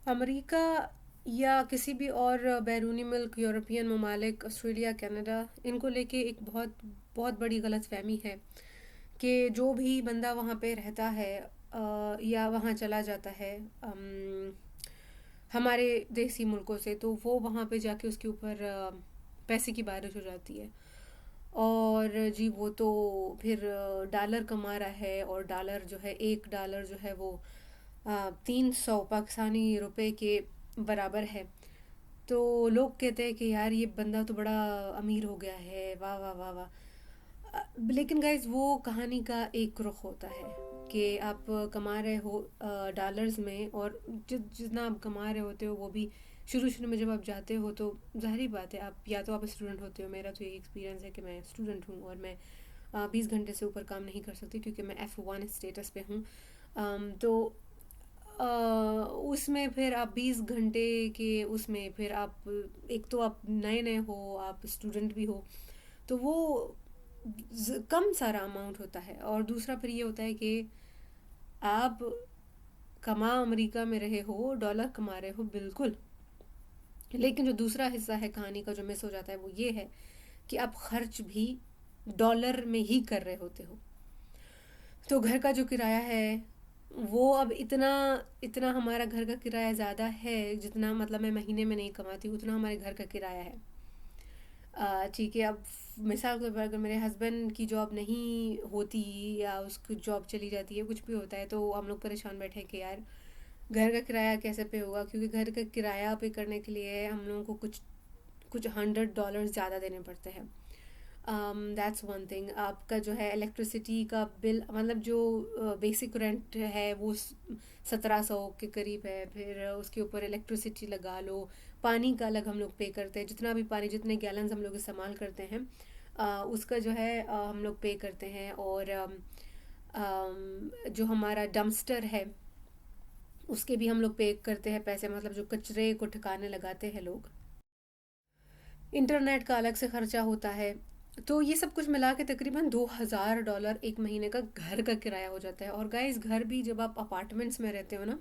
America या किसी भी और बैरूनी मुल्क, यूरोपियन ममालिक, ऑस्ट्रेलिया, कनाडा, इनको लेके एक बहुत बहुत बड़ी गलतफहमी है कि जो भी बंदा वहाँ पे रहता है या वहाँ चला जाता है हमारे देसी मुल्कों से, तो वो वहाँ पे जाके उसके ऊपर पैसे की बारिश हो जाती है। और जी वो तो फिर डॉलर कमा रहा है, और डॉलर जो है, एक डॉलर जो है वो 300 पाकिस्तानी रुपए के बराबर है। तो लोग कहते हैं कि यार ये बंदा तो बड़ा अमीर हो गया है, वाह वाह वाह वाह। लेकिन गाइज वो कहानी का एक रुख होता है कि आप कमा रहे हो डॉलर्स में, और जितना आप कमा रहे होते हो वो भी शुरू शुरू में जब आप जाते हो तो ज़ाहिर बात है, आप या तो आप स्टूडेंट होते हो। मेरा तो यही एक्सपीरियंस है कि मैं स्टूडेंट हूँ, और मैं 20 घंटे से ऊपर काम नहीं कर सकती क्योंकि मैं F1 स्टेटस पे हूँ। तो उसमें फिर आप 20 घंटे के उसमें फिर आप, एक तो आप नए नए हो, आप स्टूडेंट भी हो, तो वो कम सारा अमाउंट होता है। और दूसरा फिर ये होता है कि आप कमा अमेरिका में रहे हो, डॉलर कमा रहे हो बिल्कुल, लेकिन जो दूसरा हिस्सा है कहानी का जो मिस हो जाता है वो ये है कि आप खर्च भी डॉलर में ही कर रहे होते हो। तो घर का जो किराया है वो अब इतना इतना हमारा घर का किराया ज़्यादा है, जितना मतलब मैं महीने में नहीं कमाती उतना हमारे घर का किराया है। ठीक है, अब मिसाल के तौर पर अगर मेरे हस्बैंड की जॉब नहीं होती या उसकी जॉब चली जाती है, कुछ भी होता है, तो हम लोग परेशान बैठे हैं कि यार घर का किराया कैसे पे होगा, क्योंकि घर का किराया पे करने के लिए हम लोगों को कुछ कुछ $100 ज़्यादा देने पड़ते हैं। That's one thing. आपका जो है इलेक्ट्रिसिटी का बिल, मतलब जो बेसिक रेंट है वो 1700 के करीब है, फिर उसके ऊपर इलेक्ट्रिसिटी लगा लो, पानी का अलग हम लोग पे करते हैं, जितना भी पानी, जितने गैलन्स हम लोग इस्तेमाल करते हैं उसका जो है हम लोग पे करते हैं। और जो हमारा डम्पस्टर है उसके भी हम लोग पे करते हैं पैसे, मतलब जो कचरे को ठिकाने लगाते हैं लोग। इंटरनेट का अलग से खर्चा होता है। तो ये सब कुछ मिला के तकरीबन $2000 एक महीने का घर का किराया हो जाता है। और गाइस घर भी जब आप अपार्टमेंट्स में रहते हो ना,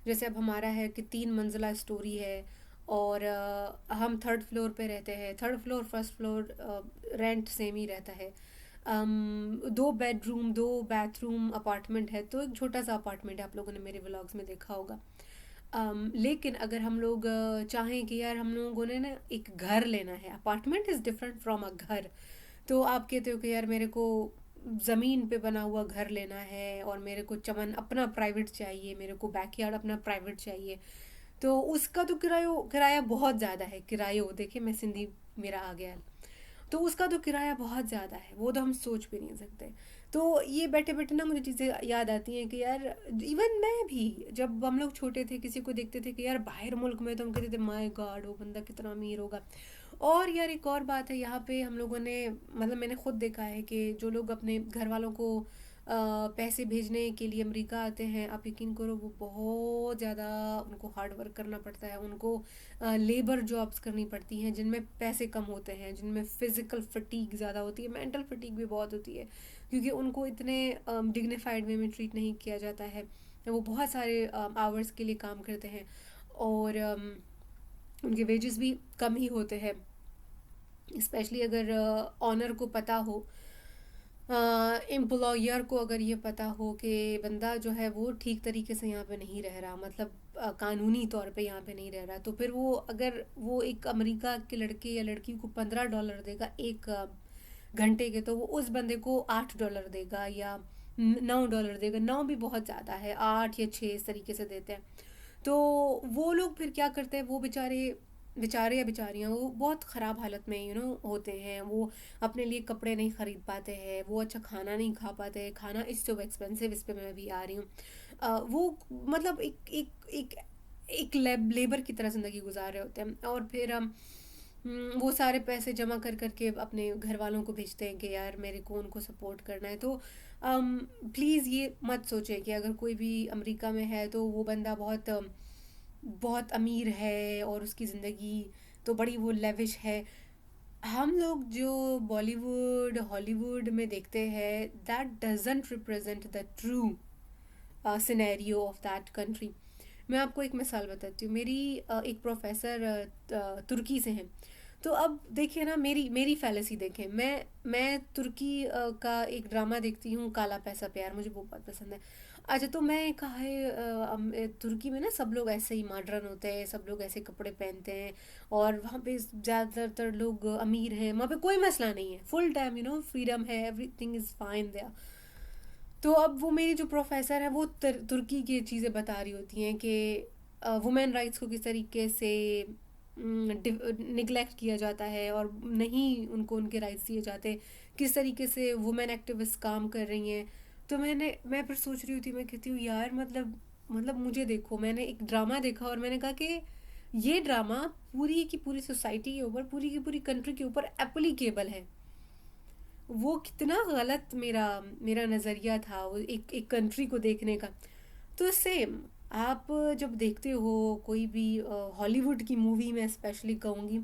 जैसे अब हमारा है कि 3 मंजिला स्टोरी है, और हम थर्ड फ्लोर पे रहते हैं। Third floor first floor rent same ही रहता है। 2 बेडरूम 2 बाथरूम अपार्टमेंट है, तो एक छोटा सा अपार्टमेंट है, आप लोगों ने मेरे व्लॉग्स में देखा होगा। लेकिन अगर हम लोग चाहें कि यार हम लोगों ने ना एक घर लेना है, apartment is different from a घर। तो आप कहते हो कि यार मेरे को ज़मीन पे बना हुआ घर लेना है, और मेरे को चमन अपना प्राइवेट चाहिए, मेरे को बैकयार्ड अपना प्राइवेट चाहिए, तो उसका तो किराया किराया बहुत ज़्यादा है। किरायो देखिए, मैं सिंधी मेरा आ गया है। तो उसका तो किराया बहुत ज़्यादा है, वो तो हम सोच भी नहीं सकते। तो ये बैठे बैठे ना मुझे चीज़ें याद आती हैं कि यार इवन मैं भी, जब हम लोग छोटे थे किसी को देखते थे कि यार बाहर मुल्क में, तो हम कहते थे माय गॉड वो बंदा कितना अमीर होगा। और यार एक और बात है, यहाँ पे हम लोगों ने, मतलब मैंने खुद देखा है कि जो लोग अपने घर वालों को पैसे भेजने के लिए अमेरिका आते हैं, आप यकीन करो वो बहुत ज़्यादा उनको हार्ड वर्क करना पड़ता है, उनको लेबर जॉब्स करनी पड़ती हैं जिनमें पैसे कम होते हैं, जिनमें फ़िज़िकल फटीग ज़्यादा होती है, मेंटल फटीग भी बहुत होती है, क्योंकि उनको इतने डिग्निफाइड वे में ट्रीट नहीं किया जाता है। वो बहुत सारे आवर्स के लिए काम करते हैं, और उनके वेजेस भी कम ही होते हैं। स्पेशली अगर ऑनर को पता हो, एम्प्लॉयर को अगर ये पता हो कि बंदा जो है वो ठीक तरीके से यहाँ पे नहीं रह रहा, मतलब कानूनी तौर पे यहाँ पे नहीं रह रहा, तो फिर वो अगर वो एक अमेरिका के लड़के या लड़की को $15 देगा एक घंटे के, तो वो उस बंदे को $8 देगा या $9 देगा। 9 भी बहुत ज़्यादा है, 8 या 6 इस तरीके से देते हैं। तो वो लोग फिर क्या करते हैं, वो बेचारे बेचारे या बेचारियाँ वो बहुत ख़राब हालत में होते हैं। वो अपने लिए कपड़े नहीं ख़रीद पाते हैं, वो अच्छा खाना नहीं खा पाते हैं, खाना इज़ सो एक्सपेंसिव, इस पे मैं भी आ रही हूँ। वो मतलब एक लेबर की तरह ज़िंदगी गुजार रहे होते हैं, और फिर वो सारे पैसे जमा कर करके अपने घर वालों को भेजते हैं कि यार मेरे को उनको सपोर्ट करना है। तो प्लीज़ ये मत सोचें कि अगर कोई भी अमेरिका में है तो वो बंदा बहुत बहुत अमीर है और उसकी ज़िंदगी तो बड़ी वो लेविश है। हम लोग जो बॉलीवुड हॉलीवुड में देखते हैं, that doesn't represent the true scenario of that country. मैं आपको एक मिसाल बताती हूँ। मेरी एक प्रोफेसर तुर्की से हैं। तो अब देखिए ना, मेरी मेरी फैलेसी देखें। मैं तुर्की का एक ड्रामा देखती हूँ, काला पैसा प्यार, मुझे वो बहुत पसंद है। अच्छा, तो मैं कहा है तुर्की में ना सब लोग ऐसे ही मॉडर्न होते हैं, सब लोग ऐसे कपड़े पहनते हैं, और वहाँ पे ज़्यादातर लोग अमीर हैं, वहाँ पे कोई मसला नहीं है, फुल टाइम फ्रीडम है, एवरीथिंग इज़ फाइन देयर। तो अब वो मेरी जो प्रोफेसर है वो तुर्की की चीज़ें बता रही होती हैं कि वुमेन राइट्स को किस तरीके से निगलेक्ट किया जाता है, और नहीं उनको उनके राइट्स दिए जाते, किस तरीके से वुमेन एक्टिविस्ट काम कर रही हैं। तो मैं फिर सोच रही होती, मैं कहती हूँ यार, मतलब मुझे देखो, मैंने एक ड्रामा देखा और मैंने कहा कि ये ड्रामा पूरी की पूरी सोसाइटी के ऊपर, पूरी की पूरी कंट्री के ऊपर एप्लीकेबल है। वो कितना गलत मेरा मेरा नज़रिया था वो एक कंट्री को देखने का। तो सेम, आप जब देखते हो कोई भी हॉलीवुड की मूवी, में स्पेशली कहूँगी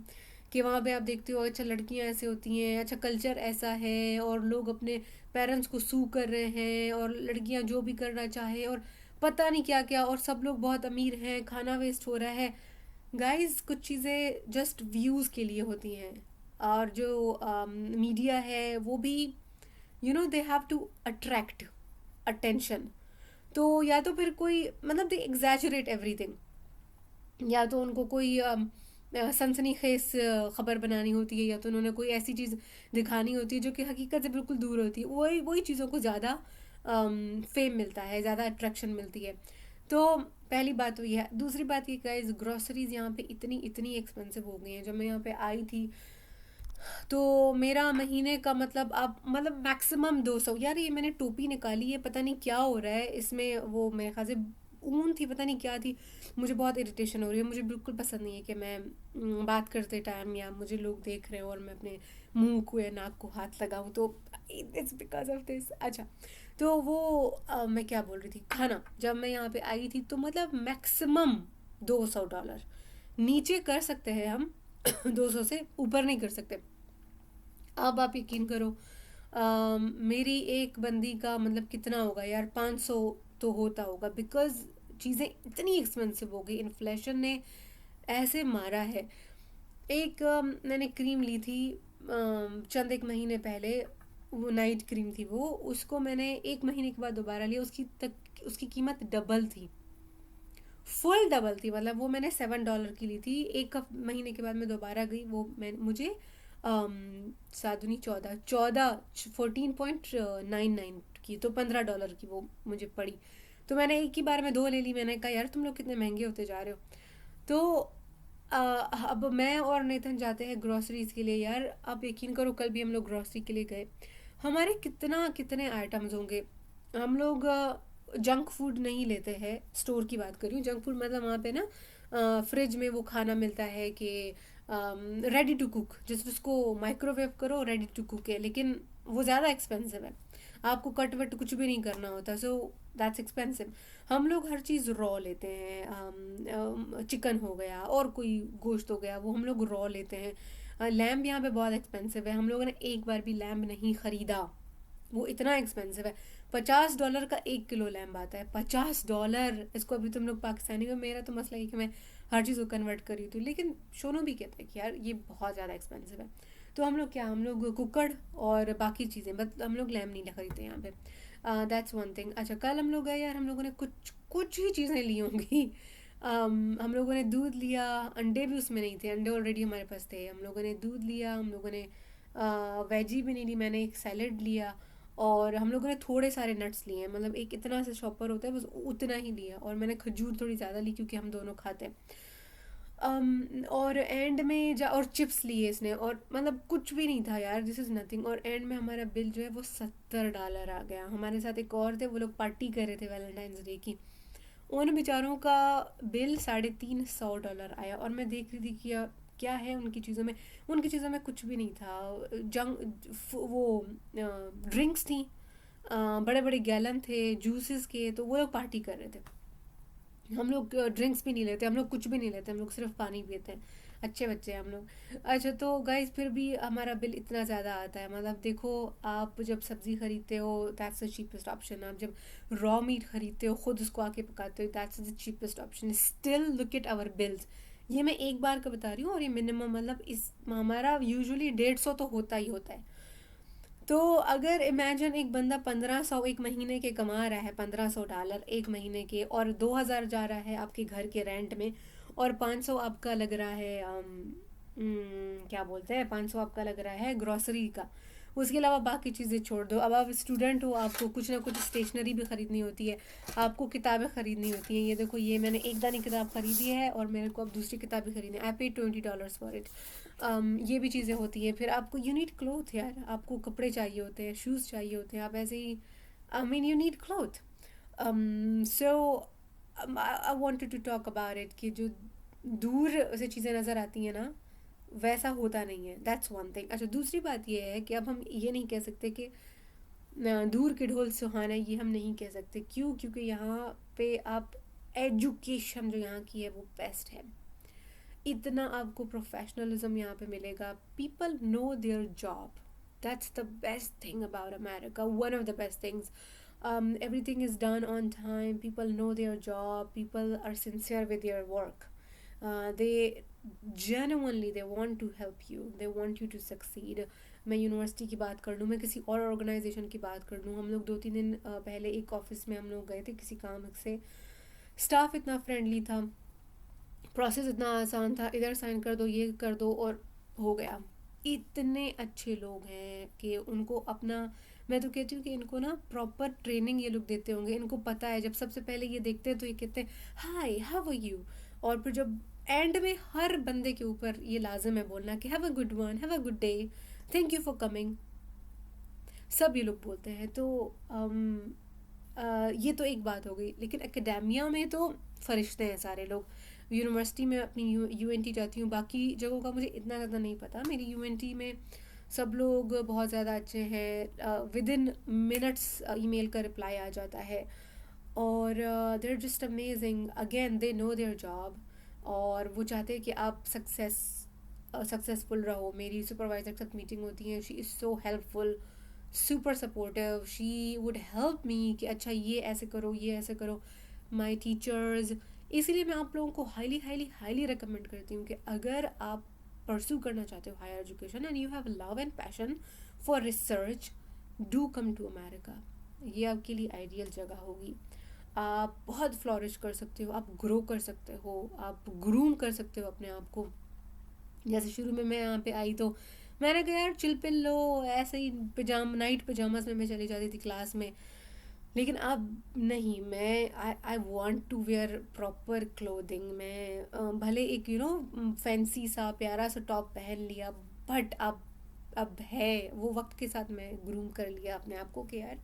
कि वहाँ पे आप देखते हो, अच्छा लड़कियाँ ऐसे होती हैं, अच्छा कल्चर ऐसा है, और लोग अपने पेरेंट्स को सू कर रहे हैं, और लड़कियाँ जो भी करना चाहे, और पता नहीं क्या क्या, और सब लोग बहुत अमीर हैं, खाना वेस्ट हो रहा है। गाइस, कुछ चीज़ें जस्ट व्यूज़ के लिए होती हैं, और जो मीडिया है वो भी they have to attract attention. तो या तो फिर कोई, मतलब दे एग्जैजरेट एवरीथिंग, या तो उनको कोई सनसनीखेज खबर बनानी होती है, या तो उन्होंने कोई ऐसी चीज़ दिखानी होती है जो कि हकीकत से बिल्कुल दूर होती है, वही वही चीज़ों को ज़्यादा फेम मिलता है, ज़्यादा अट्रैक्शन मिलती है। तो पहली बात तो ये है। दूसरी बात ये, गाइस, ग्रॉसरीज यहाँ पे इतनी इतनी एक्सपेंसिव हो गई हैं। जब मैं यहाँ पे आई थी तो मेरा महीने का, मतलब अब, मतलब मैक्सिमम 200। यार, ये मैंने टोपी निकाली है, पता नहीं क्या हो रहा है इसमें, वो मेरे ख्याल से ऊन थी, पता नहीं क्या थी। मुझे बहुत इरिटेशन हो रही है, मुझे बिल्कुल पसंद नहीं है कि मैं बात करते टाइम या मुझे लोग देख रहे हो और मैं अपने मुंह को या नाक को हाथ लगाऊं, तो इट्स बिकॉज ऑफ दिस। अच्छा, तो वो मैं क्या बोल रही थी, खाना, जब मैं यहाँ पे आई थी तो मतलब मैक्सिमम $200, नीचे कर सकते हैं हम 200 से ऊपर नहीं कर सकते। अब आप यकीन करो, मेरी एक बंदी का मतलब कितना होगा यार, 500 तो होता होगा, बिकॉज चीज़ें इतनी एक्सपेंसिव हो गई, इन्फ्लेशन ने ऐसे मारा है। एक मैंने क्रीम ली थी चंद एक महीने पहले, वो नाइट क्रीम थी, वो उसको मैंने एक महीने के बाद दोबारा लिया, उसकी कीमत डबल थी, फुल डबल थी। मतलब वो मैंने $7 की ली थी, एक महीने के बाद मैं दोबारा गई, वो मैं मुझे 7 दूनी 14, 14.99 की, तो $15 की वो मुझे पड़ी। तो मैंने एक ही बार में दो ले ली। मैंने कहा यार, तुम लोग कितने महंगे होते जा रहे हो। तो अ, अब मैं और नेथन जाते हैं ग्रोसरीज के लिए। यार, आप यकीन करो, कल भी हम लोग ग्रोसरी के लिए गए, हमारे कितने आइटम्स होंगे। हम लोग जंक फूड नहीं लेते हैं, स्टोर की बात कर रही हूँ। जंक फूड मतलब वहाँ पे ना फ्रिज में वो खाना मिलता है कि रेडी टू कुक, जिसको माइक्रोवेव करो, रेडी टू कुक है, लेकिन वो ज़्यादा एक्सपेंसिव है, आपको कट वट कुछ भी नहीं करना होता, सो दैट्स एक्सपेंसिव। हम लोग हर चीज़ रॉ लेते हैं, चिकन हो गया और कोई गोश्त हो गया, वो हम लोग रॉ लेते हैं। लैम्ब यहाँ पे बहुत एक्सपेंसिव है, हम लोगों ने एक बार भी लैम्ब नहीं ख़रीदा, वो इतना एक्सपेंसिव है। $50 का 1 किलो लैम्ब आता है, $50। इसको अभी तुम लोग पाकिस्तानी में, मेरा तो मसला है कि मैं हर चीज़ को कन्वर्ट कर रही थी, लेकिन शोनो भी कहता है कि यार ये बहुत ज़्यादा एक्सपेंसिव है। तो हम लोग कुकड़ और बाकी चीज़ें, बट हम लोग लैम्ब नहीं खरीदते यहाँ पे। That's one thing. अच्छा, कल हम लोग गए यार, हम लोगों ने कुछ कुछ ही चीज़ें ली होंगी। हम लोगों ने दूध लिया, अंडे भी उसमें नहीं थे, अंडे ऑलरेडी हमारे पास थे। हम लोगों ने दूध लिया, हम लोगों ने वेजी भी नहीं ली, मैंने एक सैलड लिया, और हम लोगों ने थोड़े सारे नट्स लिए हैं, मतलब एक इतना सा शॉपर होता है, बस उतना ही लिया, और मैंने खजूर थोड़ी ज़्यादा ली क्योंकि हम दोनों खाते हैं। और एंड में और चिप्स लिए इसने, और मतलब कुछ भी नहीं था यार, दिस इज़ नथिंग। और एंड में हमारा बिल जो है वो $70 आ गया। हमारे साथ एक और थे, वो लोग पार्टी कर रहे थे वैलेंटाइंस डे की, उन बेचारों का बिल $350 आया। और मैं देख रही थी कि क्या है उनकी चीज़ों में कुछ भी नहीं था। वो ड्रिंक्स थी, बड़े बड़े गैलन थे जूसेस के, तो वो लोग पार्टी कर रहे थे। हम लोग ड्रिंक्स भी नहीं लेते, हम लोग कुछ भी नहीं लेते, हम लोग सिर्फ पानी पीते हैं। अच्छे बच्चे हैं हम लोग। अच्छा तो गाइस फिर भी हमारा बिल इतना ज़्यादा आता है, मतलब देखो, आप जब सब्ज़ी खरीदते हो दैट्स द चीपेस्ट ऑप्शन, आप जब रॉ मीट खरीदते हो खुद उसको आके पकाते हो that's the cheapest option, still look at our bills. ये मैं एक बार का बता रही हूँ, और ये मिनिमम मतलब इस हमारा यूजुअली 150 तो होता ही होता है। तो अगर इमेजिन एक बंदा 1500 एक महीने के कमा रहा है, $1500 एक महीने के, और 2000 जा रहा है आपके घर के रेंट में, और 500 आपका लग रहा है क्या बोलते हैं, 500 आपका लग रहा है ग्रॉसरी का, उसके अलावा बाकी चीज़ें छोड़ दो। अब आप स्टूडेंट हो, आपको कुछ ना कुछ स्टेशनरी भी ख़रीदनी होती है, आपको किताबें ख़रीदनी होती हैं। ये देखो, ये मैंने एक दानी किताब ख़रीदी है और मेरे को अब दूसरी किताब भी ख़रीदनी है, आई पे $20 फॉर इट। ये भी चीज़ें होती हैं। फिर आपको यू नीड क्लोथ यार, आपको कपड़े चाहिए होते हैं, शूज़ चाहिए होते हैं, आप ऐसे ही I mean you need cloth. So I wanted to talk about it कि जो दूर से चीज़ें नज़र आती हैं ना, वैसा होता नहीं है, दैट्स वन थिंग। अच्छा दूसरी बात ये है कि अब हम ये नहीं कह सकते कि दूर के ढोल सुहाना, ये हम नहीं कह सकते। क्यों? क्योंकि यहाँ पे आप एजुकेशन जो यहाँ की है वो बेस्ट है, इतना आपको प्रोफेशनलिज्म यहाँ पे मिलेगा, people know their job, that's the best thing about America, one of the best things. Everything is done on time, people know their job, people are sincere with their work, they genuinely they want to help you, they want you to succeed। मैं university की बात कर लूँ, मैं किसी और organisation की बात कर लूँ, हम लोग 2-3 दिन पहले एक ऑफिस में हम लोग गए थे किसी काम से, स्टाफ इतना फ्रेंडली था, प्रोसेस इतना आसान था, इधर साइन कर दो, ये कर दो और हो गया। इतने अच्छे लोग हैं कि उनको अपना, मैं तो कहती हूँ कि इनको ना प्रॉपर ट्रेनिंग ये लोग देते होंगे, इनको पता है, जब सबसे पहले ये देखते हैं तो ये कहते हैं हाय हाउ आर यू, और फिर जब एंड में हर बंदे के ऊपर ये लाजिम है बोलना कि have a good one, have a good day, thank you for coming, सब ये लोग बोलते हैं। तो ये तो एक बात हो गई, लेकिन एकेडेमिया में तो फरिश्ते हैं सारे लोग। यूनिवर्सिटी में अपनी यूएनटी जाती हूँ, बाकी जगहों का मुझे इतना ज़्यादा नहीं पता, मेरी यूएनटी में सब लोग बहुत ज़्यादा अच्छे हैं, विद इन मिनट्स ईमेल का रिप्लाई आ जाता है, और they are just amazing, again they know their job, और वो चाहते हैं कि आप सक्सेसफुल रहो। मेरी सुपरवाइज़र के साथ मीटिंग होती है, she is so helpful, super supportive, she would help me कि अच्छा ये ऐसे करो, ये ऐसे करो। माई टीचर्स, इसीलिए मैं आप लोगों को हाईली हाईली हाईली रिकमेंड करती हूँ कि अगर आप परस्यू करना चाहते हो higher education and you have love and passion for research, do come to America. ये आपके लिए आइडियल जगह होगी, आप बहुत फ्लॉरिश कर सकते हो, आप ग्रो कर सकते हो, आप ग्रूम कर सकते हो अपने आप को। जैसे शुरू में मैं यहाँ पे आई तो मैंने कहा यार चिल पिल लो, ऐसे ही नाइट पजामाज में मैं चली जाती थी क्लास में, लेकिन अब नहीं, मैं I want to wear proper clothing. मैं भले एक फैंसी सा प्यारा सा टॉप पहन लिया, बट अब है वो वक्त के साथ मैं ग्रूम कर लिया अपने आप को कि यार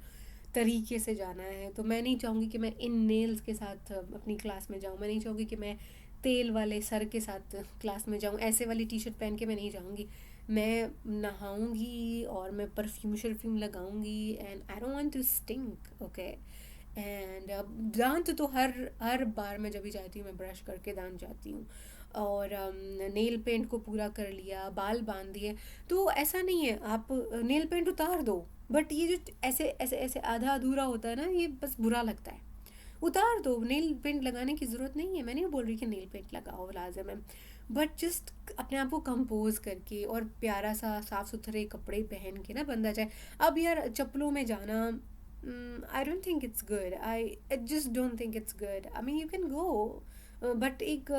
तरीके से जाना है। तो मैं नहीं चाहूँगी कि मैं इन नेल्स के साथ अपनी क्लास में जाऊँ, मैं नहीं चाहूँगी कि मैं तेल वाले सर के साथ क्लास में जाऊँ, ऐसे वाली टी शर्ट पहन के मैं नहीं जाऊँगी। मैं नहाऊंगी और मैं परफ्यूम शरफ्यूम लगाऊंगी, and I don't want to stink, okay. And दांत तो हर हर बार मैं जब भी जाती हूँ मैं ब्रश करके दांत जाती हूँ, और नेल पेंट को पूरा कर लिया, बाल बांध दिए। तो ऐसा नहीं है, आप नेल पेंट उतार दो, बट ये जो ऐसे ऐसे ऐसे आधा अधूरा होता है ना, ये बस बुरा लगता है। उतार दो, नेल पेंट लगाने की ज़रूरत नहीं है, मैं नहीं बोल रही कि नेल पेंट लगाओ लाजम है, बट जस्ट अपने आप को कंपोज करके और प्यारा सा साफ़ सुथरे कपड़े पहन के ना बंदा जाए। अब यार चप्पलों में जाना, I don't think it's good, I just don't think it's good. I mean you can go, but एक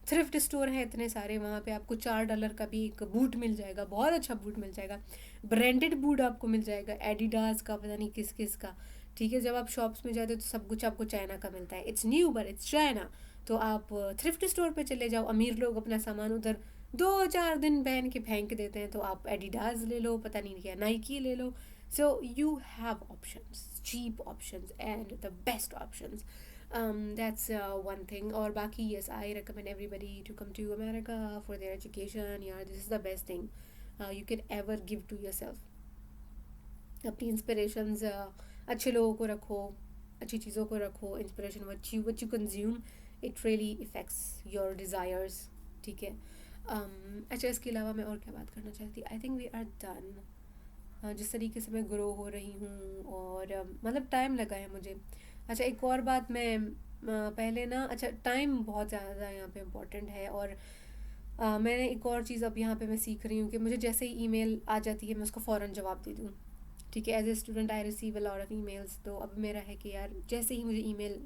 थ्रिफ्ट स्टोर है इतने सारे, वहाँ पे आपको $4 का भी एक बूट मिल जाएगा, बहुत अच्छा बूट मिल जाएगा, ब्रांडेड बूट आपको मिल जाएगा, एडिडास का, पता नहीं किस किस का। ठीक है, जब आप शॉप्स में जाते हो तो सब कुछ आपको चाइना का मिलता है, it's new but it's China. तो आप थ्रिफ्ट स्टोर पे चले जाओ, अमीर लोग अपना सामान उधर 2-4 दिन पहन के फेंक देते हैं, तो आप एडिडास ले लो, पता नहीं क्या नाइकी ले लो। So you have options, cheap options and the best options. That's one thing। और बाकी yes, I recommend everybody to come to America for their education। यार this is the best thing you can ever give to yourself। अपनी inspirations अच्छे लोगों को रखो, अच्छी चीज़ों को रखो, inspiration what you consume, it really affects your desires। ठीक है, अच्छा, इसके अलावा मैं और क्या बात करना चाहती, I think we are done. जिस तरीके से मैं ग्रो हो रही हूँ और मतलब टाइम लगा है मुझे। अच्छा, एक और बात मैं पहले ना, अच्छा टाइम बहुत ज़्यादा यहाँ पे इम्पोर्टेंट है। और मैंने एक और चीज़ अब यहाँ पे मैं सीख रही हूँ कि मुझे जैसे ही ईमेल आ जाती है मैं उसको फ़ौरन जवाब दे दूँ। ठीक है, as a student I receive a lot of emails, तो अब मेरा है कि यार जैसे ही मुझे ईमेल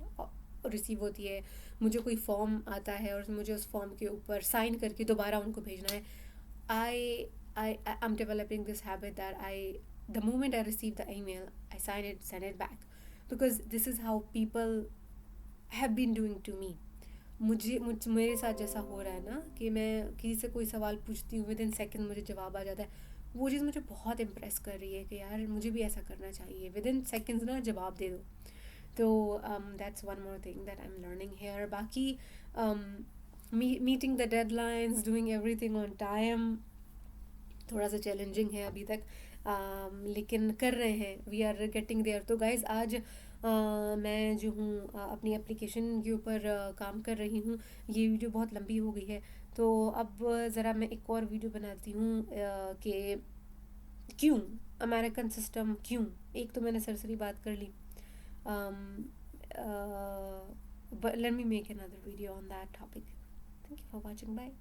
रिसीव होती है, मुझे कोई फॉर्म आता है और मुझे उस फॉर्म के ऊपर साइन करके दोबारा उनको भेजना है, I I'm developing this habit that the moment I receive the email, I sign it, send it back, because this is how people have been doing to me. मेरे साथ जैसा हो रहा है ना कि मैं किसी से कोई सवाल पूछती हूँ, विद इन सेकेंड मुझे जवाब आ जाता है। वो चीज़ मुझे बहुत इम्प्रेस कर रही है कि यार मुझे भी ऐसा करना चाहिए, विद इन सेकेंड्स ना जवाब दे दो। तो that's one more thing that I am learning here. बाकी meeting the deadlines, doing everything on time, थोड़ा सा चैलेंजिंग है अभी तक, लेकिन कर रहे हैं, वी आर गेटिंग देयर। तो गाइज आज मैं जो हूँ अपनी एप्लीकेशन के ऊपर काम कर रही हूँ। ये वीडियो बहुत लंबी हो गई है, तो अब ज़रा मैं एक और वीडियो बनाती हूँ कि क्यों अमेरिकन सिस्टम, क्यों। एक तो मैंने सरसरी बात कर ली, but let me make another video on that topic. Thank you for watching. Bye.